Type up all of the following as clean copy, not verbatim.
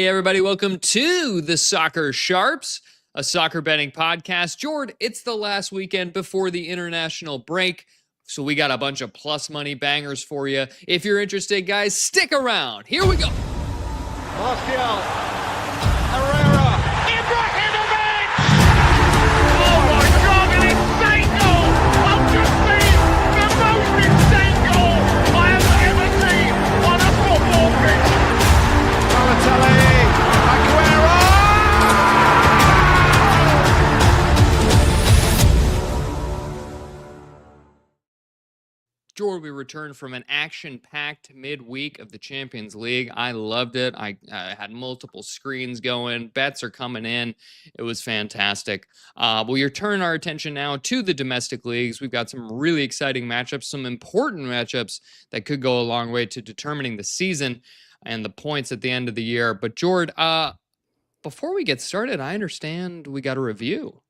Hey, everybody. Welcome to the Soccer Sharps, a soccer betting podcast. Jord, it's the last weekend before the international break, so we got a bunch of plus money bangers for you. If you're interested, guys, stick around. Here we go. Martial, Herrera, Ibrahimovic! Oh my God, an insane goal! I've just seen the most insane goal I have ever seen on a football pitch. Balotelli, Aguero! Jord, we returned from an action-packed midweek of the Champions League. I loved it. I had multiple screens going. Bets are coming in. It was fantastic. We turn our attention now to the domestic leagues. We've got some really exciting matchups, some important matchups that could go a long way to determining the season and the points at the end of the year. But Jord, before we get started, I understand we got a review.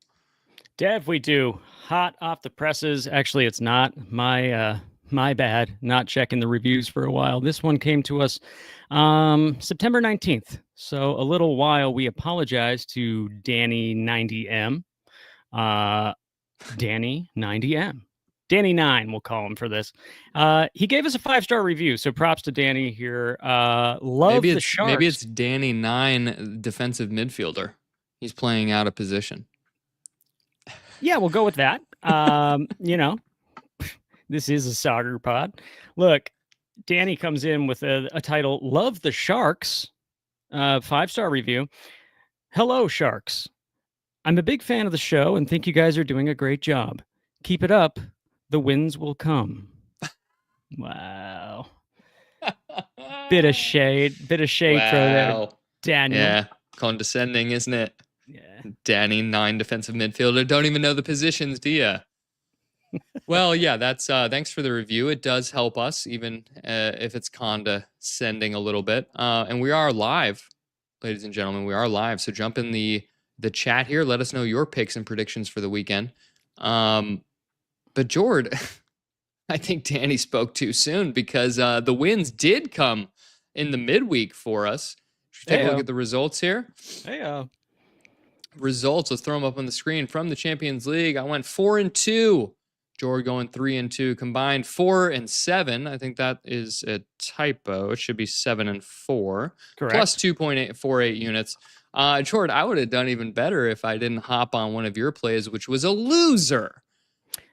Dev, we do. Hot off the presses. Actually, it's not. My bad. Not checking the reviews for a while. This one came to us September 19th. So a little while. We apologize to Danny 90M. Danny 90M. Danny 9, we'll call him for this. He gave us a 5-star review. So props to Danny here. Love the Sharks. Maybe it's Danny 9, defensive midfielder. He's playing out of position. Yeah, we'll go with that. This is a soccer pod. Look, Danny comes in with a title, Love the Sharks, 5-star review. Hello, Sharks. I'm a big fan of the show and think you guys are doing a great job. Keep it up. The wins will come. Wow. Bit of shade throw there. Daniel. Yeah, condescending, isn't it? Yeah. Danny 9, defensive midfielder. Don't even know the positions, do you? Well, yeah, that's thanks for the review. It does help us, even if it's condescending a little bit. And we are live, ladies and gentlemen. We are live. So jump in the chat here. Let us know your picks and predictions for the weekend. But Jord, I think Danny spoke too soon because the wins did come in the midweek for us. Should we take a look at the results here? Results, let's throw them up on the screen. From the Champions League, I went 4-2. Jord going 3-2. Combined 4-7. I think that is a typo. It should be 7-4. Correct. Plus 2.48 units. Jord, I would have done even better if I didn't hop on one of your plays, which was a loser.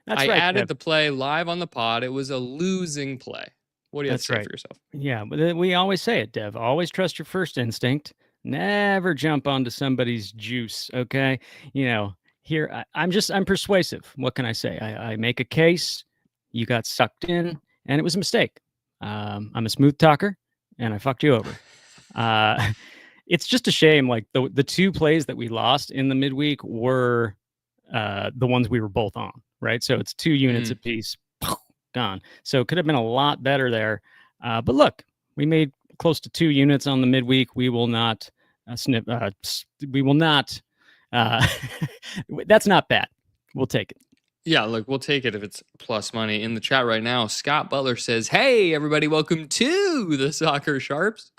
I added the play live on the pod. It was a losing play. What do you have to say for yourself? Yeah, but we always say it, Dev. Always trust your first instinct. Never jump onto somebody's juice, okay? Here, I'm persuasive. What can I say? I make a case. You got sucked in, and it was a mistake. I'm a smooth talker, and I fucked you over. It's just a shame. Like the two plays that we lost in the midweek were the ones we were both on, right? So it's 2 units apiece, gone. So it could have been a lot better there. But look, we made close to 2 units on the midweek. We will not we will not. That's not bad. We'll take it. Yeah, look, we'll take it if it's plus money. In the chat right now, Scott Butler says, hey, everybody, welcome to the Soccer Sharps.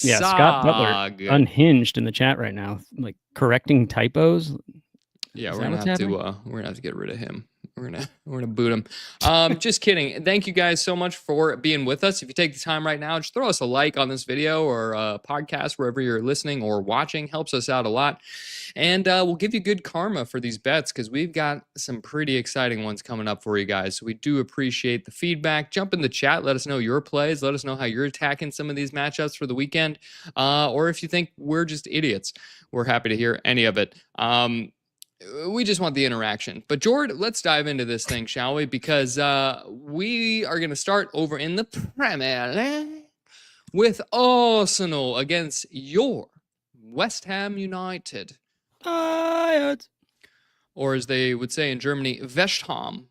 Yeah, Scott Butler unhinged in the chat right now, like correcting typos. Yeah, we're gonna have to get rid of him. We're gonna boot him. Just kidding. Thank you guys so much for being with us. If you take the time right now, just throw us a like on this video or podcast wherever you're listening or watching. Helps us out a lot, and we'll give you good karma for these bets because we've got some pretty exciting ones coming up for you guys. So we do appreciate the feedback. Jump in the chat. Let us know your plays. Let us know how you're attacking some of these matchups for the weekend, or if you think we're just idiots. We're happy to hear any of it. We just want the interaction. But Jord, let's dive into this thing, shall we? Because we are going to start over in the Premier League with Arsenal against your West Ham United. Or as they would say in Germany, West Ham.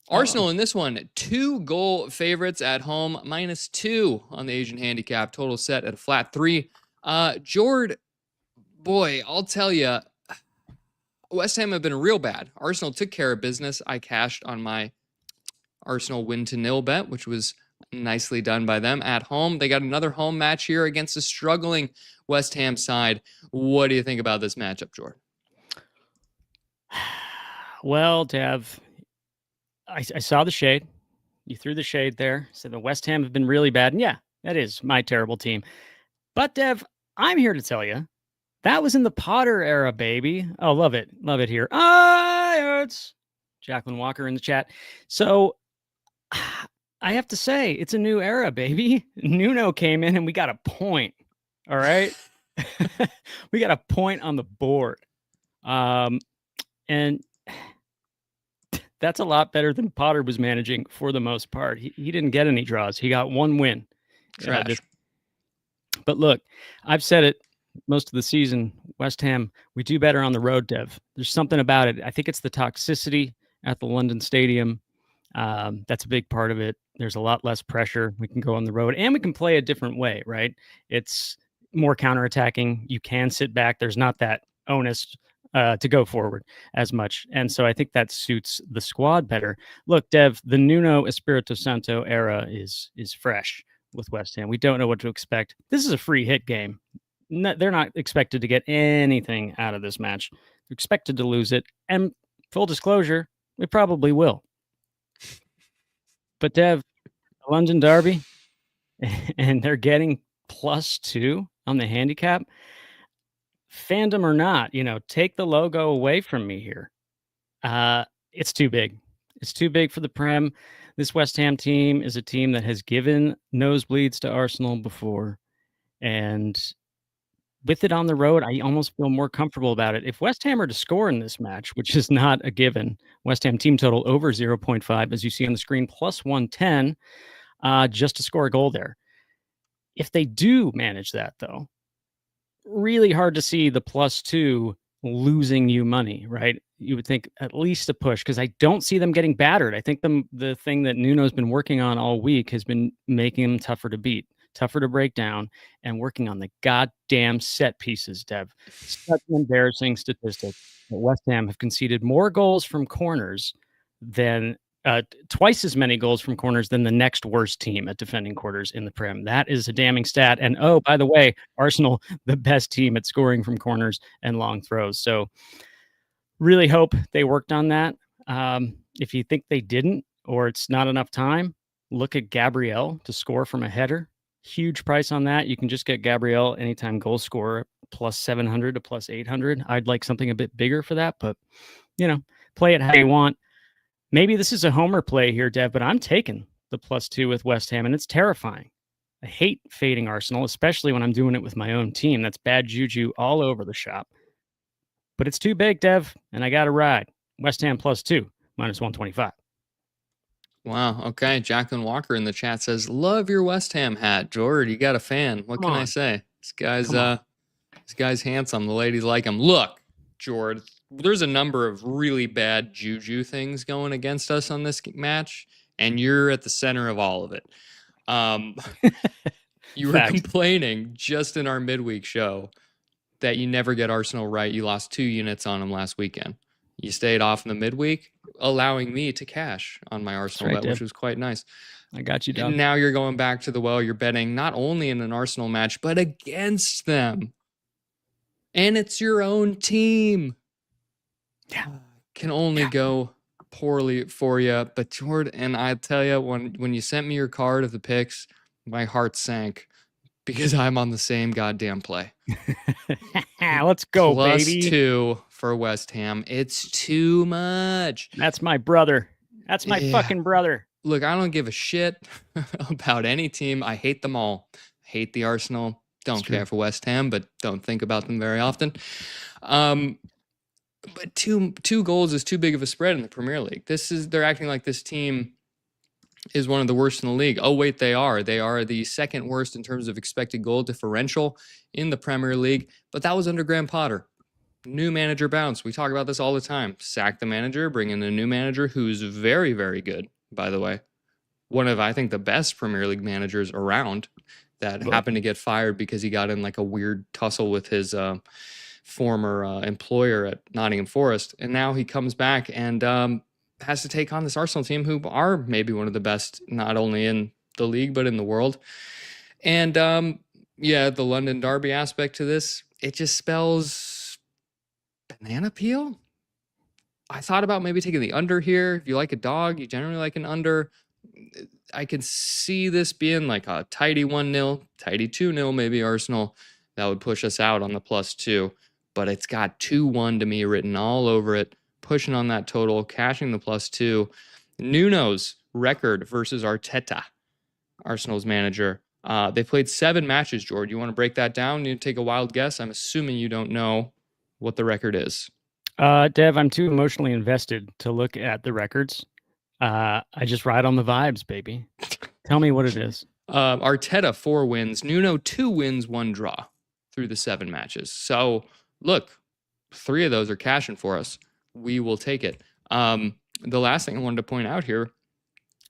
Arsenal in this one, 2-goal favorites at home, -2 on the Asian handicap. Total set at a flat 3. Jord, boy, I'll tell you, West Ham have been real bad. Arsenal took care of business. I cashed on my Arsenal win to nil bet, which was Nicely done by them at home. They got another home match here against a struggling West Ham side. What do you think about this matchup, Jordan? Well, Dev, I saw the shade. You threw the shade there. Said the West Ham have been really bad. And yeah, that is my terrible team. But Dev, I'm here to tell you that was in the Potter era, baby. Oh, love it. Love it here. It's Jacqueline Walker in the chat. So I have to say, it's a new era, baby. Nuno came in and we got a point. All right. We got a point on the board. And that's a lot better than Potter was managing for the most part. He didn't get any draws. He got one win. But look, I've said it most of the season, West Ham, we do better on the road, Dev. There's something about it. I think it's the toxicity at the London Stadium. That's a big part of it. There's a lot less pressure. We can go on the road and we can play a different way, right? It's more counterattacking. You can sit back. There's not that onus to go forward as much. And so I think that suits the squad better. Look, Dev, the Nuno Espirito Santo era is fresh with West Ham. We don't know what to expect. This is a free hit game. They're not expected to get anything out of this match. They're expected to lose it. And full disclosure, we probably will. But Dev, London Derby, and they're getting +2 on the handicap. Fandom or not, take the logo away from me here. It's too big. It's too big for the Prem. This West Ham team is a team that has given nosebleeds to Arsenal before. And with it on the road, I almost feel more comfortable about it. If West Ham are to score in this match, which is not a given, West Ham team total over 0.5, as you see on the screen, +110, just to score a goal there. If they do manage that, though, really hard to see the +2 losing you money, right? You would think at least a push, because I don't see them getting battered. I think the thing that Nuno's been working on all week has been making them tougher to beat, tougher to break down, and working on the goddamn set pieces, Dev. Such an embarrassing statistic that West Ham have conceded more goals from corners than twice as many goals from corners than the next worst team at defending quarters in the Prem. That is a damning stat. And oh, by the way, Arsenal, the best team at scoring from corners and long throws. So really hope they worked on that. If you think they didn't, or it's not enough time, look at Gabriel to score from a header. Huge price on that. You can just get Gabriel anytime goal scorer +700 to +800. I'd like something a bit bigger for that, but play it how you want. Maybe this is a homer play here, Dev, but I'm taking the +2 with West Ham, and it's terrifying. I hate fading Arsenal, especially when I'm doing it with my own team. That's bad juju all over the shop. But it's too big, Dev, and I got to ride. West Ham +2, -125. Wow. Okay. Jacqueline Walker in the chat says, "Love your West Ham hat, George. You got a fan. What can I say? This guy's handsome. The ladies like him. Look, George, there's a number of really bad juju things going against us on this match, and you're at the center of all of it. You were complaining just in our midweek show that you never get Arsenal right. You lost 2 units on them last weekend. You stayed off in the midweek, allowing me to cash on my Arsenal bet, which was quite nice. I got you, Doug. And now you're going back to the well. You're betting not only in an Arsenal match, but against them. And it's your own team. Yeah. Can only go poorly for you. But Jordan, and I tell you, when you sent me your card of the picks, my heart sank because I'm on the same goddamn play. Let's go, baby. +2 for West Ham. It's too much. That's my brother. That's my fucking brother. Look, I don't give a shit about any team. I hate them all. I hate the Arsenal. Don't care for West Ham, but don't think about them very often. But two goals is too big of a spread in the Premier League. They're acting like this team is one of the worst in the league. Oh, wait, they are. They are the second worst in terms of expected goal differential in the Premier League. But that was under Graham Potter. New manager bounce. We talk about this all the time. Sack the manager, bring in a new manager who's very, very good, by the way. One of, I think, the best Premier League managers around that happened to get fired because he got in like a weird tussle with his former employer at Nottingham Forest. And now he comes back and has to take on this Arsenal team who are maybe one of the best, not only in the league, but in the world. And the London derby aspect to this, it just spells banana peel. I thought about maybe taking the under here. If you like a dog, you generally like an under. I can see this being like a tidy 1-0, tidy 2-0, maybe Arsenal. That would push us out on the +2. But it's got 2-1 to me written all over it. Pushing on that total, cashing the +2. Nuno's record versus Arteta, Arsenal's manager. They played 7 matches, George. You want to break that down? You take a wild guess? I'm assuming you don't know what the record is. Dev, I'm too emotionally invested to look at the records. I just ride on the vibes, baby. Tell me what it is. Arteta 4 wins, Nuno 2 wins, 1 draw through the 7 matches. So look, 3 of those are cashing for us. We will take it. The last thing I wanted to point out here,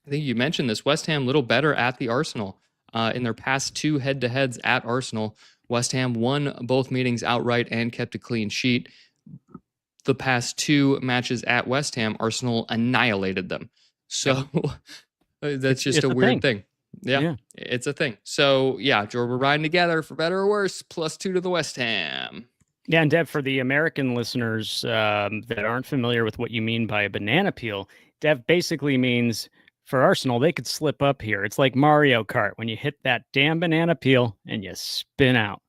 I think you mentioned this, West Ham a little better at the Arsenal. In their past 2 head-to-heads at Arsenal, West Ham won both meetings outright and kept a clean sheet. The past 2 matches at West Ham, Arsenal annihilated them. So that's just a weird thing. Yeah, it's a thing. So yeah, George, we're riding together for better or worse. +2 to the West Ham. Yeah, and Dev, for the American listeners that aren't familiar with what you mean by a banana peel, Dev basically means for Arsenal, they could slip up here. It's like Mario Kart when you hit that damn banana peel and you spin out.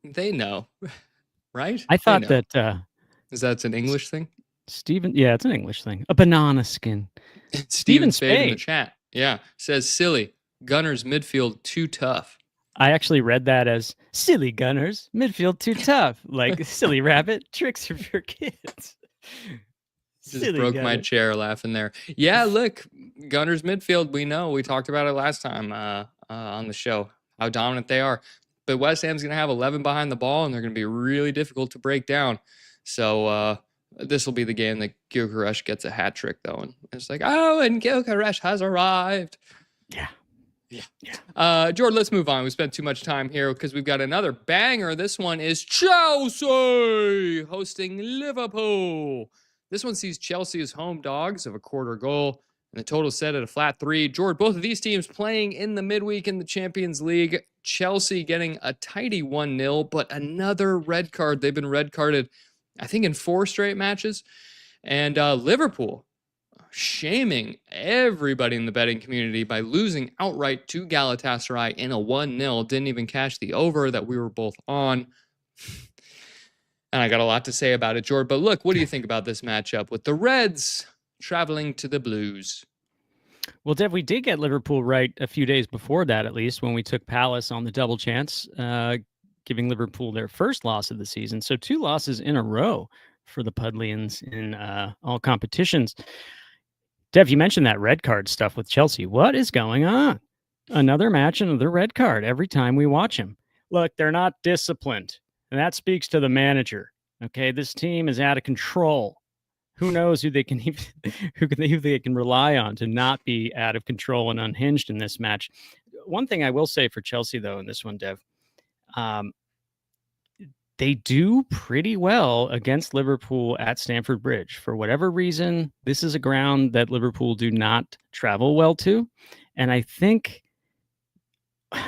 They know, right? I thought that... Is that an English thing? Steven, yeah, it's an English thing. A banana skin. Steven Spade in the chat. Yeah, says silly. Gunners midfield too tough. I actually read that as silly Gunners midfield too tough. Like silly rabbit tricks are for kids. Just silly broke my chair laughing there. Yeah, look, Gunners midfield. We know. We talked about it last time on the show. How dominant they are. But West Ham's going to have 11 behind the ball, and they're going to be really difficult to break down. So this will be the game that Gyökeres gets a hat trick, though. And it's like, oh, and Gyökeres has arrived. Yeah. Jordan, let's move on. We spent too much time here because we've got another banger. This one is Chelsea hosting Liverpool. This one sees Chelsea as home dogs of a quarter goal, and the total set at a flat 3. Jordan, both of these teams playing in the midweek in the Champions League. Chelsea getting a tidy 1-0, but another red card. They've been red carded, I think, in 4 straight matches. And Liverpool shaming everybody in the betting community by losing outright to Galatasaray in a 1-0. Didn't even cash the over that we were both on. And I got a lot to say about it, Jordan. But look, what do you think about this matchup with the Reds traveling to the Blues? Well, Dev, we did get Liverpool right a few days before that, at least, when we took Palace on the double chance, giving Liverpool their first loss of the season. So 2 losses in a row for the Pudlians in all competitions. Dev, you mentioned that red card stuff with Chelsea. What is going on? Another match, another red card every time we watch him. Look, they're not disciplined, and that speaks to the manager. Okay, this team is out of control. Who knows who they can who they can rely on to not be out of control and unhinged in this match. One thing I will say for Chelsea, though, in this one, Dev, they do pretty well against Liverpool at Stamford Bridge. For whatever reason, this is a ground that Liverpool do not travel well to. And I think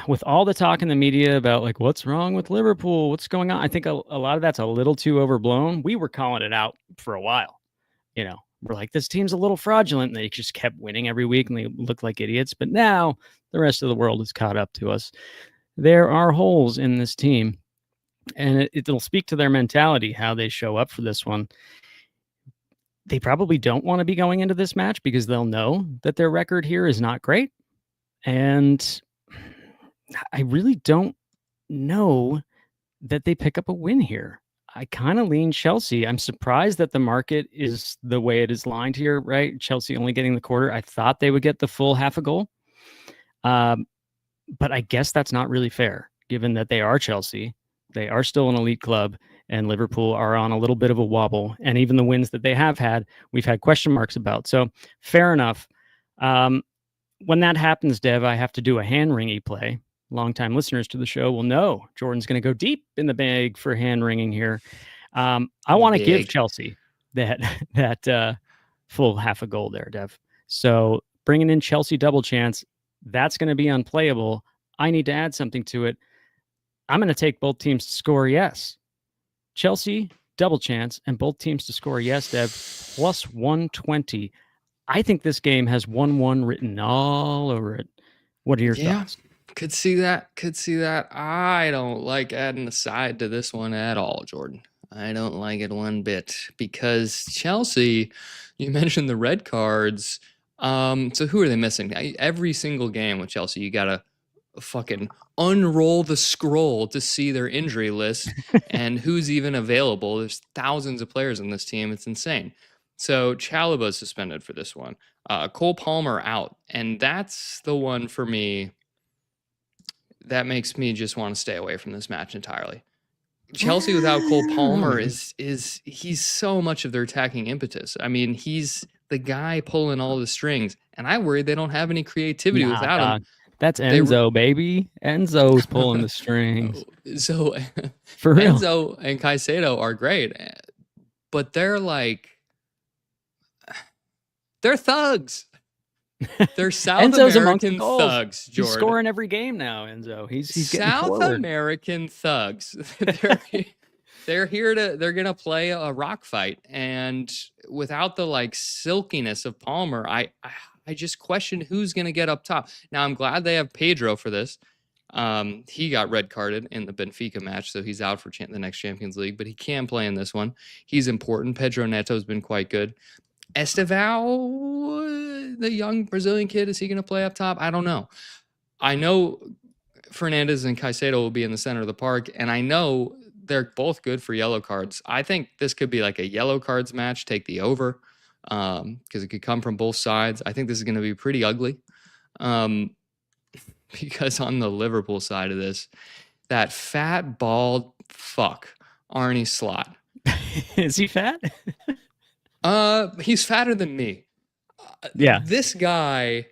with all the talk in the media about like, what's wrong with Liverpool? What's going on? I think a lot of that's a little too overblown. We were calling it out for a while. You know, we're like, this team's a little fraudulent. And they just kept winning every week and they looked like idiots. But now the rest of the world has caught up to us. There are holes in this team. And it'll speak to their mentality, how they show up for this one. They probably don't want to be going into this match because they'll know that their record here is not great. And I really don't know that they pick up a win here. I kind of lean Chelsea. I'm surprised that the market is the way it is lined here, right? Chelsea only getting the quarter. I thought they would get the full half a goal. But I guess that's not really fair, given that they are Chelsea. They are still an elite club, and Liverpool are on a little bit of a wobble. And even the wins that they have had, we've had question marks about. So fair enough. When that happens, Dev, I have to do a hand-wringy play. Longtime listeners to the show will know Jordan's going to go deep in the bag for hand-wringing here. I want to give Chelsea that full half a goal there, Dev. So bringing in Chelsea double chance, That's going to be unplayable. I need to add something to it. I'm going to take both teams to score yes. Chelsea, double chance, and both teams to score yes, Dev, plus 120. I think this game has 1-1 written all over it. What are your thoughts? Could see that. I don't like adding a side to this one at all, Jordan. I don't like it one bit because Chelsea, you mentioned the red cards. So who are they missing? Every single game with Chelsea, you got to fucking unroll the scroll to see their injury list and who's even available. There's thousands of players on this team. It's insane. So Chalobah's suspended for this one. Cole Palmer out. And that's the one for me that makes me just want to stay away from this match entirely. Chelsea without Cole Palmer is he's so much of their attacking impetus. I mean, he's the guy pulling all the strings, and I worry they don't have any creativity without him. That's Enzo, baby. Enzo's pulling the strings. So for real, Enzo and Caicedo are great, but they're thugs. They're South American thugs, Jordan. He's scoring every game now, Enzo. He's South American thugs. They're gonna play a rock fight, and without the silkiness of Palmer, I just question who's gonna get up top. Now I'm glad they have Pedro for this. He got red carded in the Benfica match, so he's out for the next Champions League, but he can play in this one. He's important. Pedro Neto's been quite good. Estevao, the young Brazilian kid, is he going to play up top? I don't know. I know Fernandes and Caicedo will be in the center of the park, and I know they're both good for yellow cards. I think this could be like a yellow cards match, take the over, because it could come from both sides. I think this is going to be pretty ugly, because on the Liverpool side of this, that fat, bald fuck, Arne Slot. Is he fat? He's fatter than me. Yeah. This guy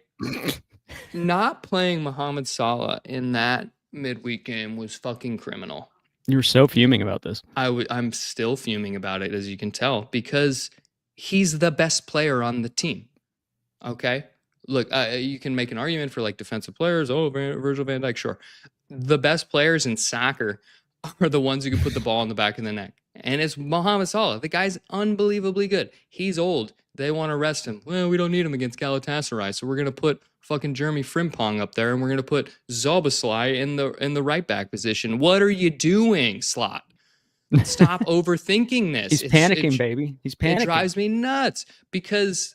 not playing Mohamed Salah in that midweek game was fucking criminal. You were so fuming about this. I'm still fuming about it, as you can tell, because he's the best player on the team. Okay? Look, you can make an argument for defensive players. Oh, Virgil van Dijk, sure. The best players in soccer are the ones who can put the ball in the back of the net. And it's Mohamed Salah. The guy's unbelievably good. He's old. They want to rest him. Well, we don't need him against Galatasaray, so we're going to put fucking Jeremy Frimpong up there, and we're going to put Zoboslai in the right back position. What are you doing, Slot? Stop overthinking this. He's panicking, baby. He's panicking. It drives me nuts because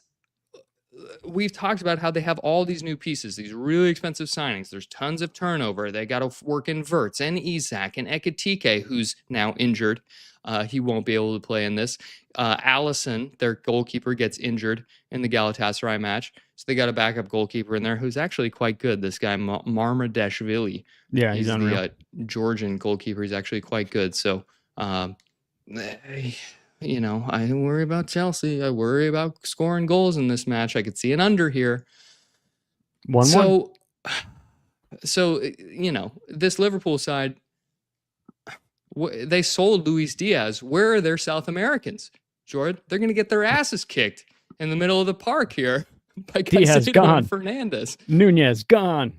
we've talked about how they have all these new pieces, these really expensive signings. There's tons of turnover. They got to work in Wirtz and Isak and Ekitike, who's now injured. He won't be able to play in this. Alisson, their goalkeeper, gets injured in the Galatasaray match. So they got a backup goalkeeper in there who's actually quite good. This guy, Marmadashvili. Yeah, he's unreal. The Georgian goalkeeper. He's actually quite good. So, I worry about Chelsea. I worry about scoring goals in this match. I could see an under here. 1-1. So, this Liverpool side, they sold Luis Diaz. Where are their South Americans, Jordan? They're going to get their asses kicked in the middle of the park here by Diaz gone. Fernandes. Nunez gone.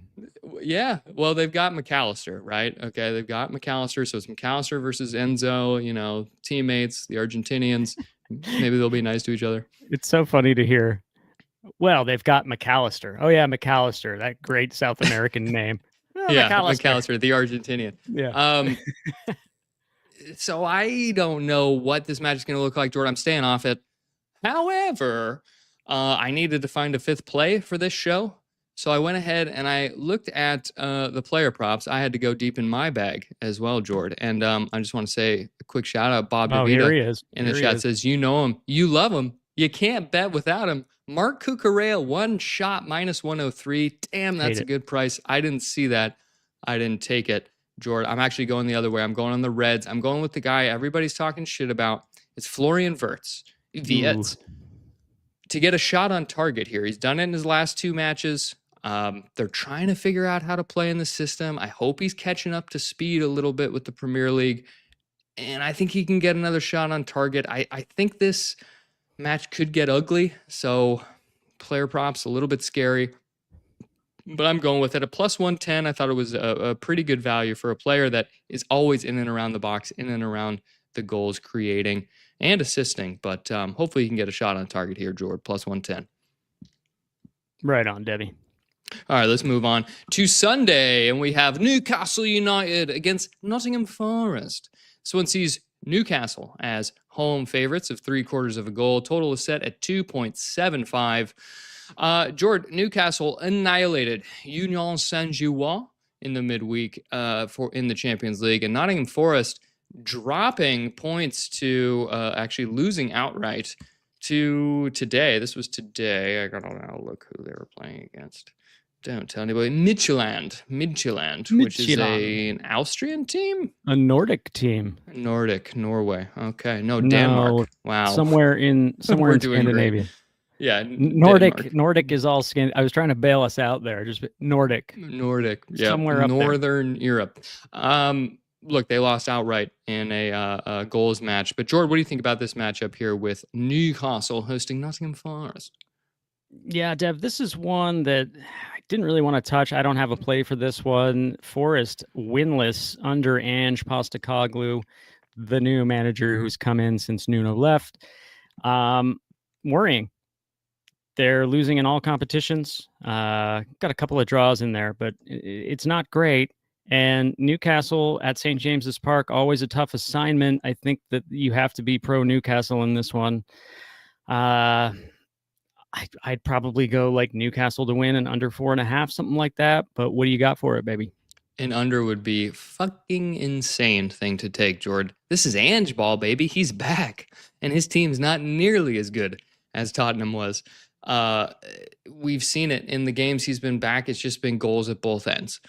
Yeah, well, they've got McAllister, right? Okay, they've got McAllister, so it's McAllister versus Enzo, teammates, the Argentinians. Maybe they'll be nice to each other. It's so funny to hear. Well, they've got McAllister. Oh, yeah, McAllister, that great South American name. Oh, yeah, McAllister, the Argentinian. Yeah. So I don't know what this match is going to look like, Jordan. I'm staying off it. However, I needed to find a fifth play for this show. So I went ahead and I looked at the player props. I had to go deep in my bag as well, Jordan. And I just want to say a quick shout out. Bob DeVita here he is. In the chat says, you know him. You love him. You can't bet without him. Mark Cucurella, one shot minus 103. Damn, that's a good price. I didn't see that. I didn't take it. Jordan, I'm actually going the other way. I'm going on the Reds. I'm going with the guy everybody's talking shit about. It's Florian Wirtz. To get a shot on target here. He's done it in his last two matches. They're trying to figure out how to play in the system. I hope he's catching up to speed a little bit with the Premier League. And I think he can get another shot on target. I think this match could get ugly. So player props, a little bit scary. but I'm going with it. A plus 110. I thought it was a pretty good value for a player that is always in and around the box, in and around the goals, creating and assisting. But hopefully he can get a shot on target here, Jordan. Plus 110. Right on, Debbie. All right, let's move on to Sunday, and we have Newcastle United against Nottingham Forest. This one sees Newcastle as home favorites of 3/4 of a goal. Total is set at 2.75. Jordan, Newcastle annihilated Union Saint-Gilloise in the midweek in the Champions League, and Nottingham Forest dropping points to actually losing outright to today. This was today. I gotta now look who they were playing against. Don't tell anybody. Midtjylland, which is an Austrian team? A Nordic team. Norway. Okay. No, Denmark. Wow. Somewhere in Scandinavia. Yeah. Nordic is all I was trying to bail us out there. Just Nordic. Yeah. Somewhere up Northern Europe. Look, they lost outright in a goals match. But Jordan, what do you think about this matchup here with Newcastle hosting Nottingham Forest? Yeah, Dev, this is one that I didn't really want to touch. I don't have a play for this one. Forest winless under Ange Postecoglou, the new manager who's come in since Nuno left. Worrying. They're losing in all competitions. Got a couple of draws in there, but it's not great. And Newcastle at St. James's Park, always a tough assignment. I think that you have to be pro Newcastle in this one. I'd probably go like Newcastle to win and under 4.5, something like that. But what do you got for it, baby? An under would be fucking insane thing to take, Jordan. This is Ange ball, baby. He's back, and his team's not nearly as good as Tottenham was. We've seen it in the games he's been back. It's just been goals at both ends.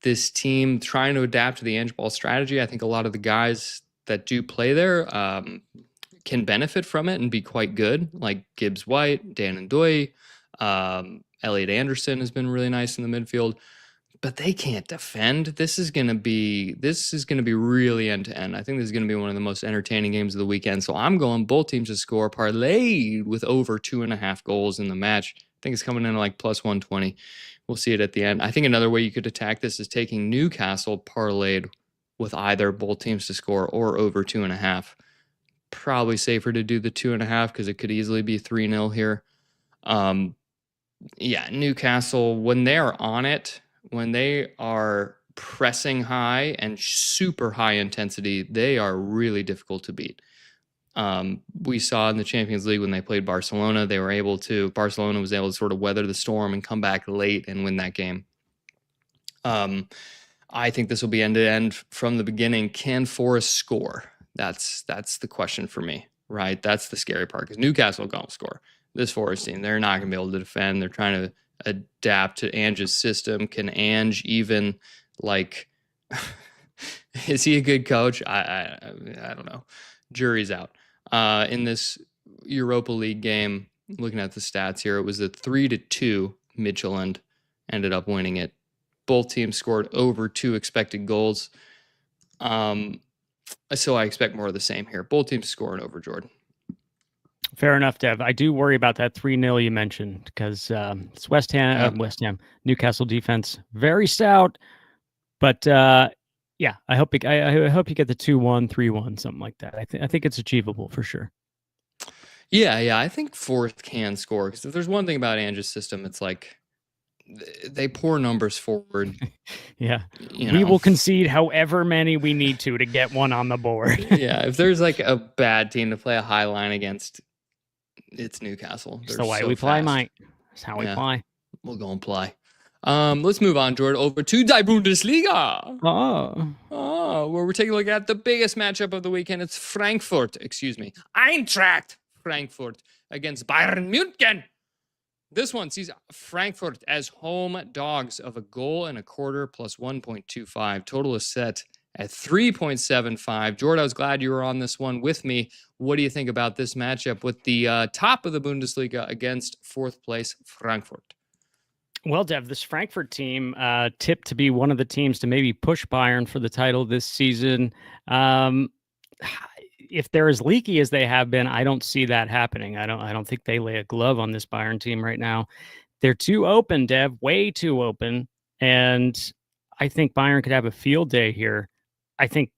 This team trying to adapt to the Ange ball strategy. I think a lot of the guys that do play there can benefit from it and be quite good, like Gibbs White, Dan and Doy. Elliot Anderson has been really nice in the midfield, but they can't defend. This is going to be really end to end. I think this is going to be one of the most entertaining games of the weekend. So I'm going both teams to score, parlayed with over 2.5 goals in the match. I think it's coming in like plus 120. We'll see it at the end. I think another way you could attack this is taking Newcastle parlayed with either both teams to score or over 2.5. Probably safer to do the 2.5 because it could easily be 3-0 here. Newcastle, when they're on it, when they are pressing high and super high intensity, they are really difficult to beat. We saw in the Champions League when they played Barcelona, Barcelona was able to sort of weather the storm and come back late and win that game. I think this will be end to end from the beginning. Can Forest score? That's the question for me, right? That's the scary part because Newcastle don't score. This Forest team, they're not going to be able to defend. They're trying to adapt to Ange's system. Can Ange even is he a good coach? I don't know. Jury's out. In this Europa League game, looking at the stats here, it was a 3-2 Midtjylland ended up winning it. Both teams scored over 2 expected goals. So I expect more of the same here. Both teams scoring over, Jordan. Fair enough, Dev. I do worry about that 3-0 you mentioned because it's West Ham, Newcastle defense, very stout. But I hope you get the 2-1, 3-1, something like that. I think it's achievable for sure. Yeah. I think Forest can score because if there's one thing about Ange's system, it's like they pour numbers forward. Yeah. We will concede however many we need to get one on the board. Yeah. If there's like a bad team to play a high line against, it's Newcastle. That's the way we play, mate. That's how we play. We'll go and play. Let's move on, Jordan, over to the Bundesliga. Where we're taking a look at the biggest matchup of the weekend. It's Eintracht Frankfurt against Bayern Munich. This one sees Frankfurt as home dogs of 1.25 goals plus 1.25. Total is set at 3.75. Jordan, I was glad you were on this one with me. What do you think about this matchup with the top of the Bundesliga against 4th place Frankfurt? Well, Dev, this Frankfurt team tipped to be one of the teams to maybe push Bayern for the title this season. If they're as leaky as they have been, I don't see that happening. I don't think they lay a glove on this Bayern team right now. They're too open, Dev, way too open. And I think Bayern could have a field day here. I think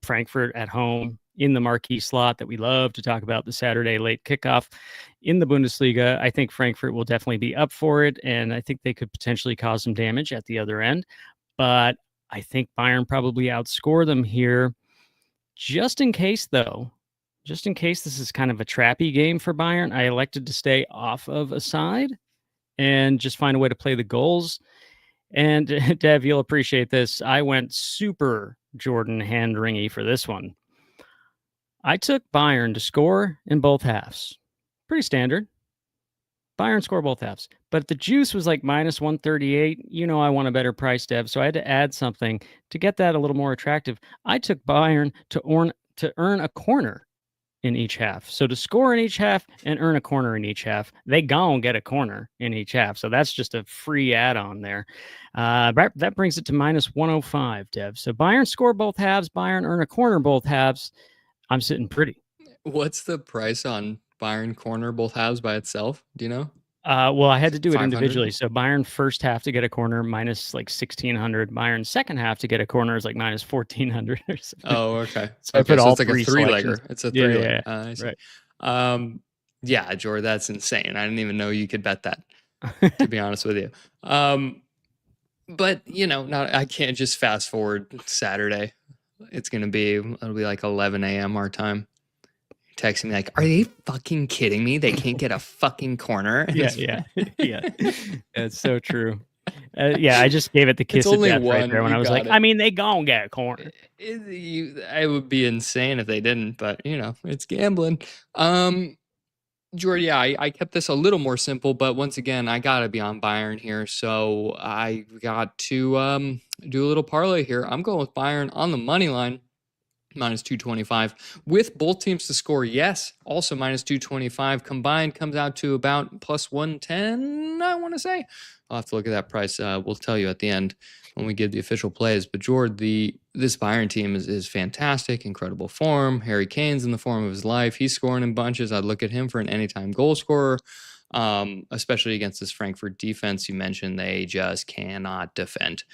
Frankfurt at home in the marquee slot that we love to talk about, the Saturday late kickoff in the Bundesliga. I think Frankfurt will definitely be up for it, and I think they could potentially cause some damage at the other end. But I think Bayern probably outscore them here. Just in case, though, just in case this is kind of a trappy game for Bayern, I elected to stay off of a side and just find a way to play the goals. And Dev, you'll appreciate this. I went super Jordan hand-ringy for this one. I took Bayern to score in both halves. Pretty standard. Bayern score both halves. But the juice was like minus 138. You know I want a better price, Dev, so I had to add something to get that a little more attractive. I took Bayern to earn a corner in each half. So to score in each half and earn a corner in each half, they gon' get a corner in each half. So that's just a free add-on there. That brings it to minus 105, Dev. So Bayern score both halves, Bayern earn a corner both halves. I'm sitting pretty. What's the price on Bayern corner both halves by itself? Do you know? Well, I had to do it 500? individually. So Bayern first half to get a corner minus like 1,600. Bayern second half to get a corner is like minus 1,400 or something. Oh, okay. So I put so all it's like a three three-legger. selections. It's a three-legger. Yeah, I see. right. Yeah, George, that's insane. I didn't even know you could bet that, to be honest with you. But, you know, I can't just fast forward Saturday. It'll be like 11 a.m. our time. Texting me like, are they fucking kidding me? They can't get a fucking corner. Yeah. It's so true. I just gave it the kiss of death right there when I was like, I mean, they gon' get a corner. I would be insane if they didn't, but you know, it's gambling. Jordan, yeah, I kept this a little more simple, but once again, I gotta be on Bayern here, so I got to do a little parlay here. I'm going with Bayern on the money line. Minus 225 with both teams to score. Yes, also minus 225 combined comes out to about plus 110. I want to say I'll have to look at that price. We'll tell you at the end when we give the official plays. But George, this Bayern team is fantastic, incredible form. Harry Kane's in the form of his life. He's scoring in bunches. I'd look at him for an anytime goal scorer. Especially against this Frankfurt defense. You mentioned they just cannot defend.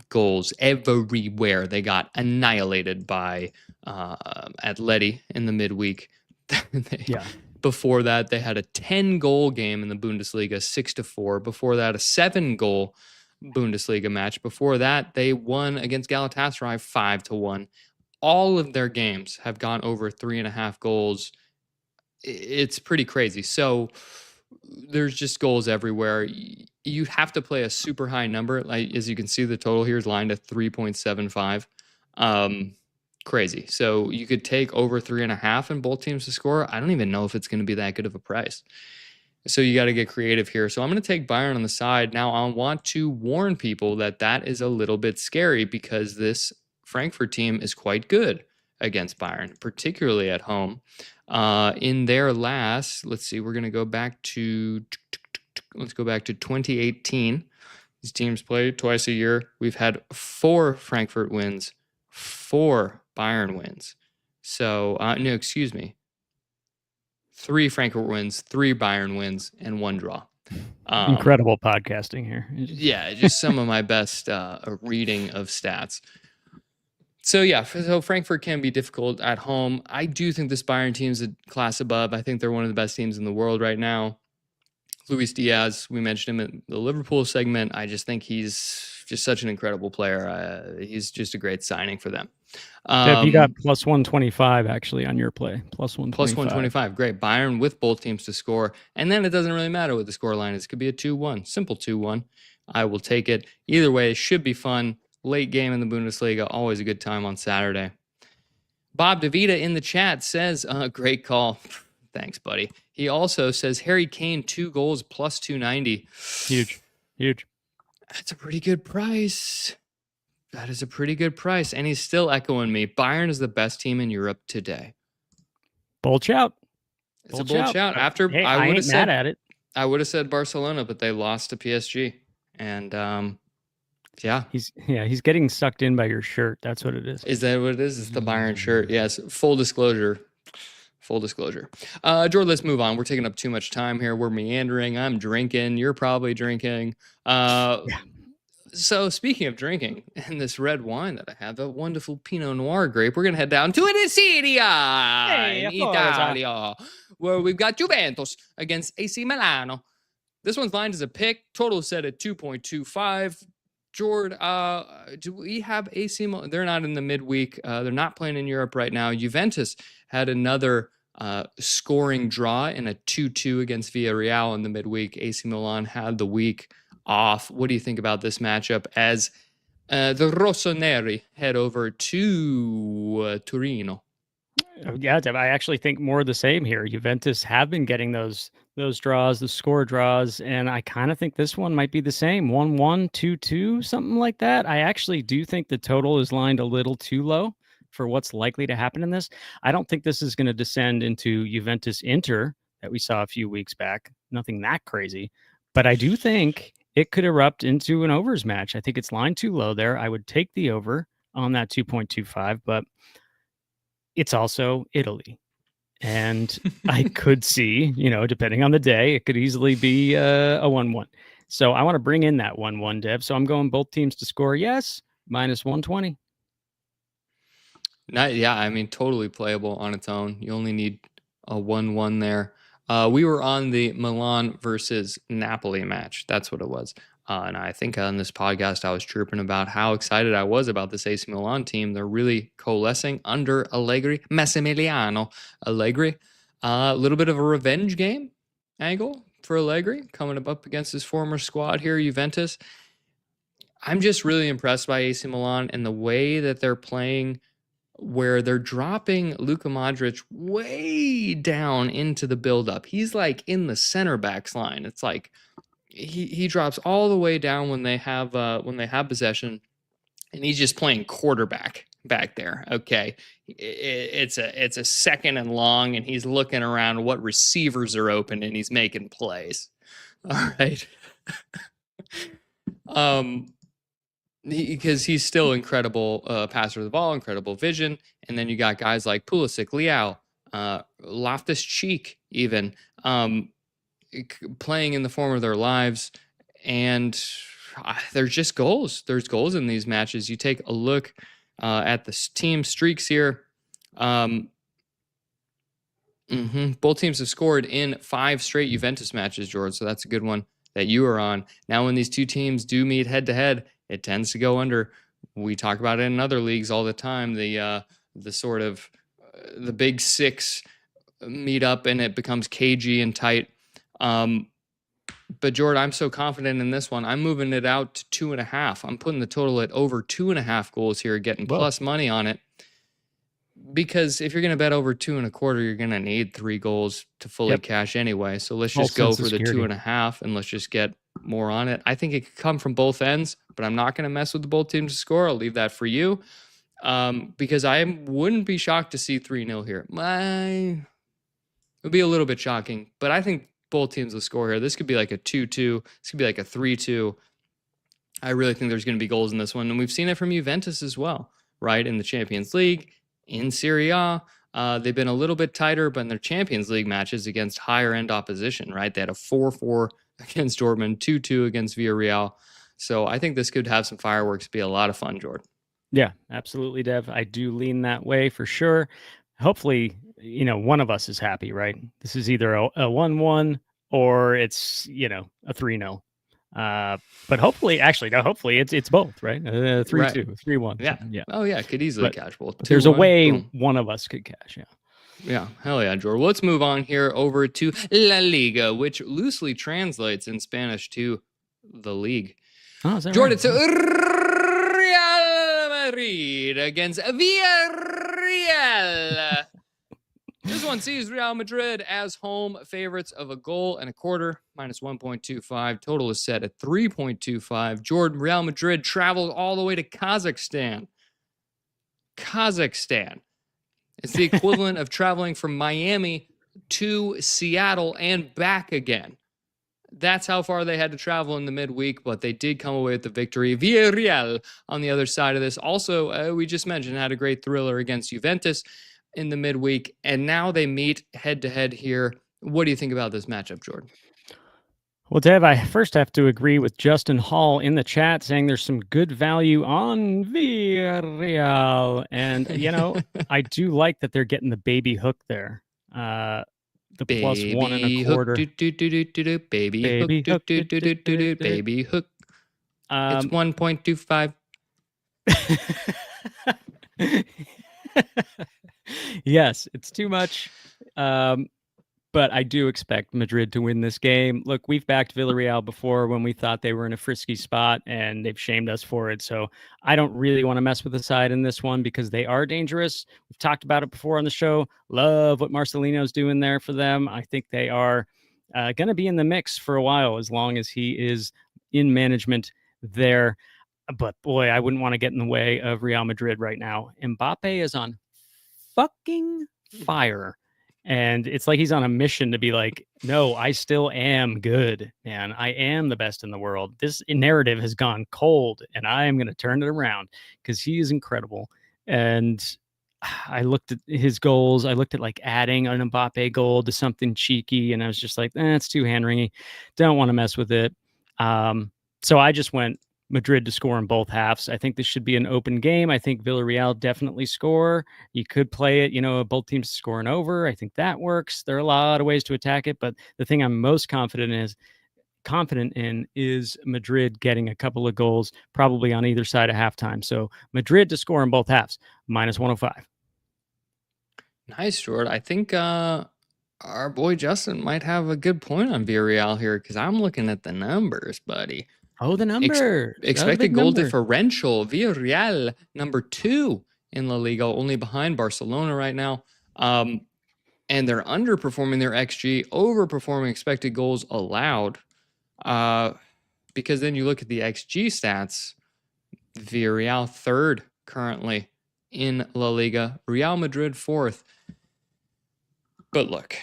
Goals everywhere. They got annihilated by Atleti in the midweek. Before that, they had a 10-goal game in the Bundesliga, 6-4. Before that, a 7-goal Bundesliga match. Before that, they won against Galatasaray 5-1. All of their games have gone over 3.5 goals. It's pretty crazy. So there's just goals everywhere. You have to play a super high number. Like, as you can see, the total here is lined at 3.75. Crazy. So you could take over 3.5 in both teams to score. I don't even know if it's going to be that good of a price. So you got to get creative here. So I'm going to take Bayern on the side. Now I want to warn people that is a little bit scary because this Frankfurt team is quite good against Bayern, particularly at home. In their last, let's see, we're going to go back to 2018. These teams play twice a year. We've had 4 Frankfurt wins, 4 Bayern wins. So, no, excuse me. 3 Frankfurt wins, 3 Bayern wins, and 1 draw. Incredible podcasting here. Yeah, just some of my best reading of stats. So Frankfurt can be difficult at home. I do think this Bayern team is a class above. I think they're one of the best teams in the world right now. Luis Diaz, we mentioned him in the Liverpool segment. I just think he's just such an incredible player. He's just a great signing for them. You got plus 125 actually on your play. Plus 125. Plus 125. Great. Bayern with both teams to score. And then it doesn't really matter what the score line is. It could be a 2-1. Simple 2-1. I will take it. Either way, it should be fun. Late game in the Bundesliga. Always a good time on Saturday. Bob DeVita in the chat says, great call. Thanks, buddy. He also says Harry Kane, 2 goals plus 290. Huge. That's a pretty good price. That is a pretty good price. And he's still echoing me. Bayern is the best team in Europe today. Bold shout. It's a bold shout. After hey, I would have said, mad at it. I would have said Barcelona, but they lost to PSG. And he's getting sucked in by your shirt. That's what it is. Is that what it is? It's the Bayern shirt. Yes. Full disclosure. Full disclosure. Jordan, let's move on. We're taking up too much time here. We're meandering. I'm drinking. You're probably drinking. So speaking of drinking, and this red wine that I have, a wonderful Pinot Noir grape, we're going to head down to Sicilia in Italia, where we've got Juventus against AC Milan. This one's lined as a pick. Total set at 2.25. Jord, do we have AC Milan? They're not in the midweek. They're not playing in Europe right now. Juventus had another scoring draw in a 2-2 against Villarreal in the midweek. AC Milan had the week off. What do you think about this matchup as the Rossoneri head over to Torino? Yeah, Deb, I actually think more of the same here. Juventus have been getting those draws, the score draws, and I kind of think this one might be the same. 1-1, 2-2, something like that. I actually do think the total is lined a little too low for what's likely to happen in this. I don't think this is going to descend into Juventus Inter that we saw a few weeks back. Nothing that crazy. But I do think it could erupt into an overs match. I think it's lined too low there. I would take the over on that 2.25, but it's also Italy. And I could see, depending on the day, it could easily be a 1-1. So I want to bring in that 1-1, Deb. So I'm going both teams to score, yes, minus 120. Yeah, I mean, totally playable on its own. You only need a 1-1 there. We were on the Milan versus Napoli match. That's what it was. And I think on this podcast, I was chirping about how excited I was about this AC Milan team. They're really coalescing under Allegri, Massimiliano Allegri. A little bit of a revenge game angle for Allegri coming up against his former squad here, Juventus. I'm just really impressed by AC Milan and the way that they're playing, where they're dropping Luka Modric way down into the buildup. He's like in the center backs line. It's like he drops all the way down when they have possession, and he's just playing quarterback back there. Okay, it's a second and long, and he's looking around what receivers are open, and he's making plays. All right. Because he's still incredible passer of the ball, incredible vision. And then you got guys like Pulisic, Leao, Loftus-Cheek even playing in the form of their lives. And there's just goals. There's goals in these matches. You take a look at the team streaks here. Both teams have scored in 5 straight Juventus matches, George. So that's a good one that you are on. Now, when these two teams do meet head-to-head, it tends to go under. We talk about it in other leagues all the time. The sort of the big 6 meet up and it becomes cagey and tight. But Jordan, I'm so confident in this one. I'm moving it out to 2.5. I'm putting the total at over 2.5 goals here, getting plus money on it. Because if you're going to bet over 2.25, you're going to need 3 goals to fully cash anyway. So let's just go for the 2.5 and let's just get more on it. I think it could come from both ends, but I'm not going to mess with the both teams to score. I'll leave that for you. Because I wouldn't be shocked to see 3-0 here. It would be a little bit shocking, but I think both teams will score here. This could be like a 2-2. This could be like a 3-2. I really think there's going to be goals in this one. And we've seen it from Juventus as well, right? In the Champions League, in Serie A. They've been a little bit tighter, but in their Champions League matches against higher end opposition, right? They had a 4-4 against Dortmund, 2-2 against Villarreal. So I think this could have some fireworks, be a lot of fun, Jordan. Yeah, absolutely, Dev. I do lean that way for sure. Hopefully, one of us is happy, right? This is either a 1-1 or it's, a 3-0. But hopefully it's both, right? 3-2, 3-1. Yeah. Oh yeah, could easily cash both. There's a way one of us could cash. Yeah. Yeah, hell yeah, Jordan. Let's move on here over to La Liga, which loosely translates in Spanish to the league. Oh, is that Jordan, right? it's Real Madrid against Villarreal. This one sees Real Madrid as home favorites of 1.25 goals, minus 1.25. Total is set at 3.25. Jordan, Real Madrid travels all the way to Kazakhstan. It's the equivalent of traveling from Miami to Seattle and back again. That's how far they had to travel in the midweek, but they did come away with the victory. Villarreal on the other side of this. Also, we just mentioned, had a great thriller against Juventus. in the midweek, and now they meet head-to-head here. What do you think about this matchup, Jordan? Well, Dev, I first have to agree with Justin Hall in the chat saying there's some good value on Villarreal. And, I do like that they're getting the baby hook there. The plus baby 1.25. Baby hook, baby hook. It's 1.25. Yes, it's too much. But I do expect Madrid to win this game. Look, we've backed Villarreal before when we thought they were in a frisky spot, and they've shamed us for it. So I don't really want to mess with the side in this one because they are dangerous. We've talked about it before on the show. Love what Marcelino's doing there for them. I think they are going to be in the mix for a while as long as he is in management there. But boy, I wouldn't want to get in the way of Real Madrid right now. Mbappé is on fucking fire. And it's like he's on a mission to be like, no, I still am good, man. I am the best in the world. This narrative has gone cold, and I am going to turn it around because he is incredible. And I looked at his goals. I looked at like adding an Mbappé goal to something cheeky, and I was just like, it's too hand-wringy. Don't want to mess with it. So I just went Madrid to score in both halves. I think this should be an open game. I think Villarreal definitely score. You could play it, both teams scoring over. I think that works. There are a lot of ways to attack it, but the thing I'm most confident in is Madrid getting a couple of goals, probably on either side of halftime. So Madrid to score in both halves, minus 105. Nice, Jordan. I think our boy Justin might have a good point on Villarreal here because I'm looking at the numbers, buddy. Oh, the numbers. Expected goal differential. Villarreal, number 2 in La Liga, only behind Barcelona right now. And they're underperforming their XG, overperforming expected goals allowed. Because then you look at the XG stats. Villarreal 3rd currently in La Liga. Real Madrid 4th. But look,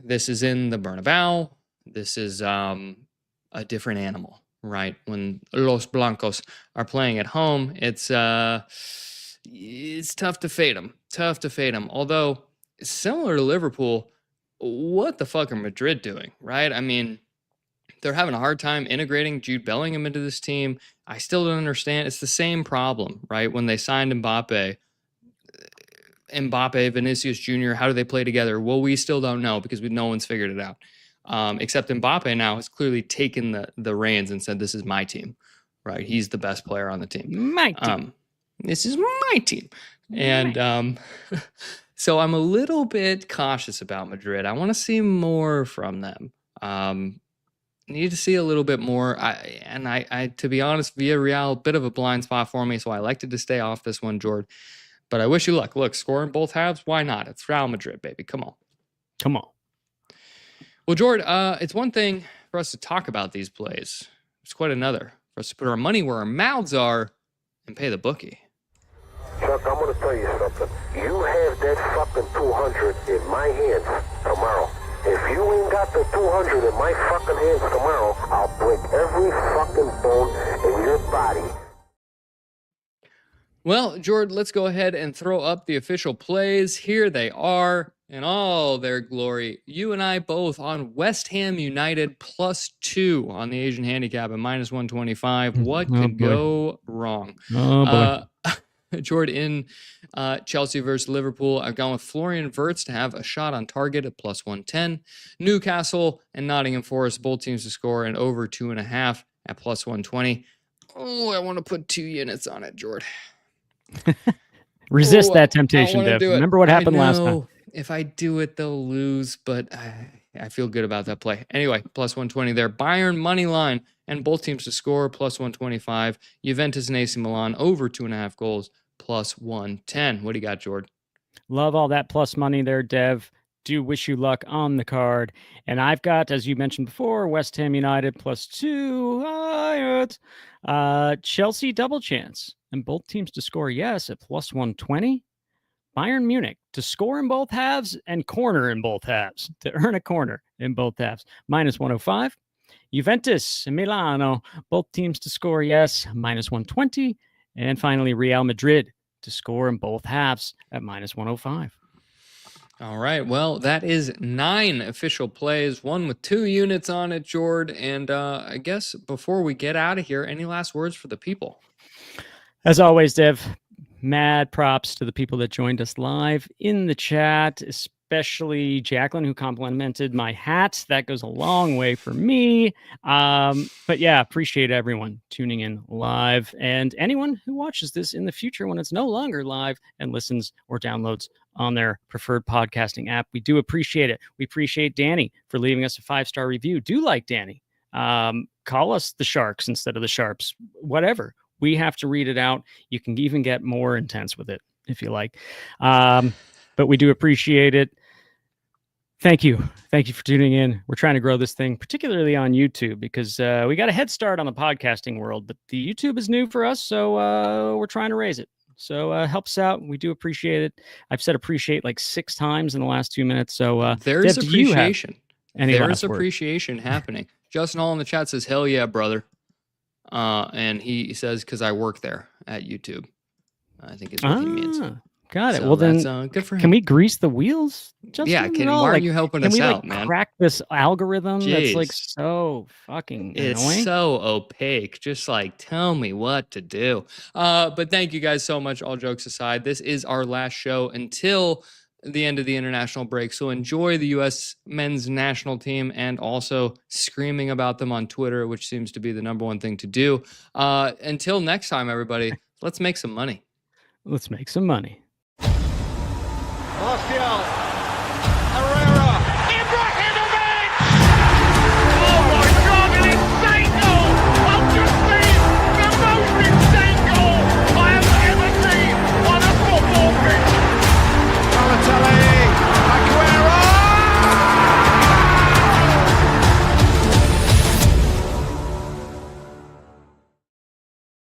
this is in the Bernabeu. This is a different animal. Right, when Los Blancos are playing at home, it's tough to fade them. Although similar to Liverpool, what the fuck are Madrid doing? Right? I mean, they're having a hard time integrating Jude Bellingham into this team. I still don't understand. It's the same problem, right? When they signed Mbappé, Vinicius Jr., how do they play together? Well, we still don't know because no one's figured it out. Except Mbappé now has clearly taken the reins and said, this is my team, right? He's the best player on the team. My team. This is my team. And so I'm a little bit cautious about Madrid. I want to see more from them. Need to see a little bit more. I to be honest, Villarreal, a bit of a blind spot for me, so I elected to stay off this one, Jordan. But I wish you luck. Look, scoring both halves, why not? It's Real Madrid, baby. Come on. Well, Jordan, it's one thing for us to talk about these plays. It's quite another for us to put our money where our mouths are and pay the bookie. Chuck, I'm going to tell you something. You have that fucking 200 in my hands tomorrow. If you ain't got the 200 in my fucking hands tomorrow, I'll break every fucking bone in your body. Well, Jordan, let's go ahead and throw up the official plays. Here they are in all their glory. You and I both on West Ham United +2 on the Asian handicap at minus 125. What could go wrong? Jordan, in Chelsea versus Liverpool, I've gone with Florian Wirtz to have a shot on target at +110. Newcastle and Nottingham Forest, both teams to score, and over 2.5 at +120. Oh, I want to put 2 units on it, Jordan. Resist that temptation, Dev. Remember what happened last time. If I do it, they'll lose, but I feel good about that play. Anyway, +120 there. Bayern money line and both teams to score, +125. Juventus and AC Milan over 2.5 goals, +110. What do you got, Jordan? Love all that plus money there, Dev. Do wish you luck on the card. And I've got, as you mentioned before, West Ham United +2. Chelsea double chance. And both teams to score, yes, at +120. Bayern Munich to score in both halves and corner in both halves, to earn a corner in both halves, -105. Juventus and Milano, both teams to score, yes, -120. And finally, Real Madrid to score in both halves at -105. All right. Well, that is 9 official plays, one with 2 units on it, Jord. And I guess before we get out of here, any last words for the people? As always, Dev, mad props to the people that joined us live in the chat, especially Jacqueline, who complimented my hat. That goes a long way for me. But yeah, appreciate everyone tuning in live, and anyone who watches this in the future when it's no longer live and listens or downloads on their preferred podcasting app. We do appreciate it. We appreciate Danny for leaving us a 5-star review. Do like Danny. Call us the Sharks instead of the Sharps, whatever. We have to read it out. You can even get more intense with it if you like. But we do appreciate it. Thank you. Thank you for tuning in. We're trying to grow this thing, particularly on YouTube, because we got a head start on the podcasting world, but the YouTube is new for us. So we're trying to raise it. So help us out. We do appreciate it. I've said appreciate like 6 times in the last 2 minutes. So there's Dev, appreciation. There's appreciation appreciation happening. Justin Hall in the chat says, hell yeah, brother. And he says, because I work there at YouTube, I think is what he means. Got it. So well, then good for him. Can we grease the wheels? Justin? Yeah. Why aren't you helping us out, man? Crack this algorithm Jeez. that's like so fucking it's annoying. So opaque. Just like tell me what to do. But thank you guys so much. All jokes aside, this is our last show until the end of the international break. So enjoy the U.S. men's national team and also screaming about them on Twitter, which seems to be the number one thing to do. Until next time, everybody, let's make some money. Let's make some money. Martial.